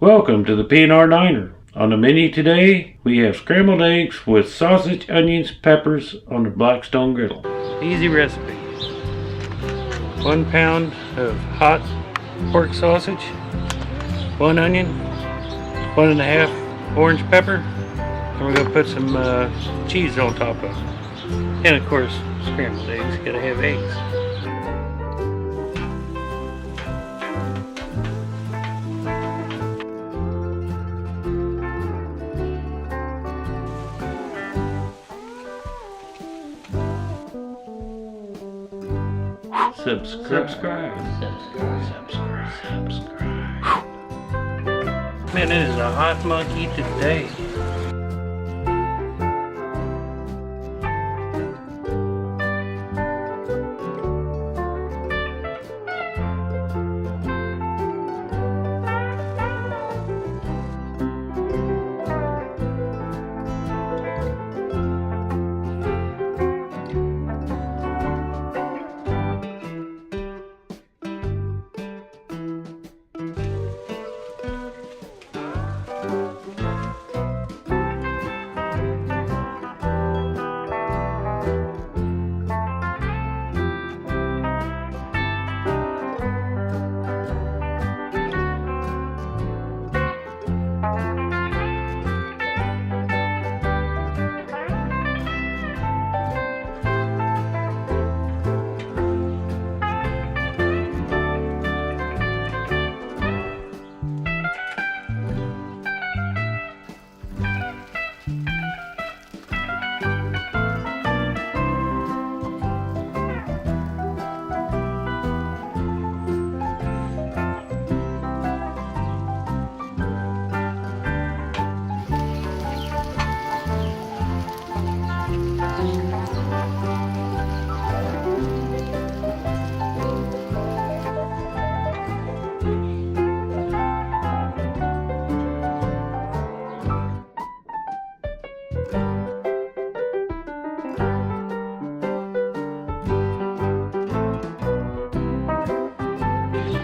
Welcome to the P&R Diner. On the menu today, we have scrambled eggs with sausage, onions, peppers on the BlackStone Griddle. Easy recipe. 1 pound of hot pork sausage, 1 onion, 1.5 orange pepper, and we're going to put some cheese on top of it. And of course, scrambled eggs. Gotta have eggs. Subscribe. Man, it is a hot monkey today.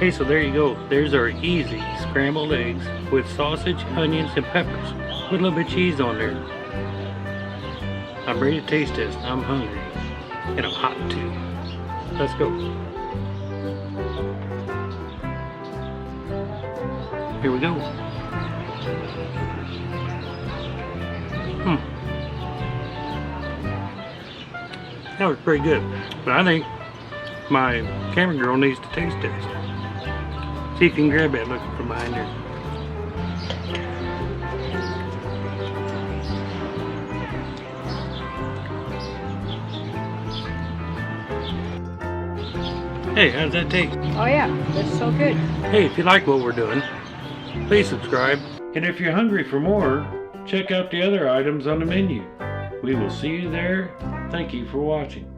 Okay, so there you go. There's our easy scrambled eggs with sausage, onions, and peppers. Put a little bit of cheese on there. I'm ready to taste this. I'm hungry. And I'm hot too. Let's go. Here we go. That was pretty good. But I think my camera girl needs to taste test. See if you can grab that looking from behind her. Hey, how does that taste? Oh yeah, that's so good. Hey, if you like what we're doing, please subscribe. And if you're hungry for more, check out the other items on the menu. We will see you there. Thank you for watching.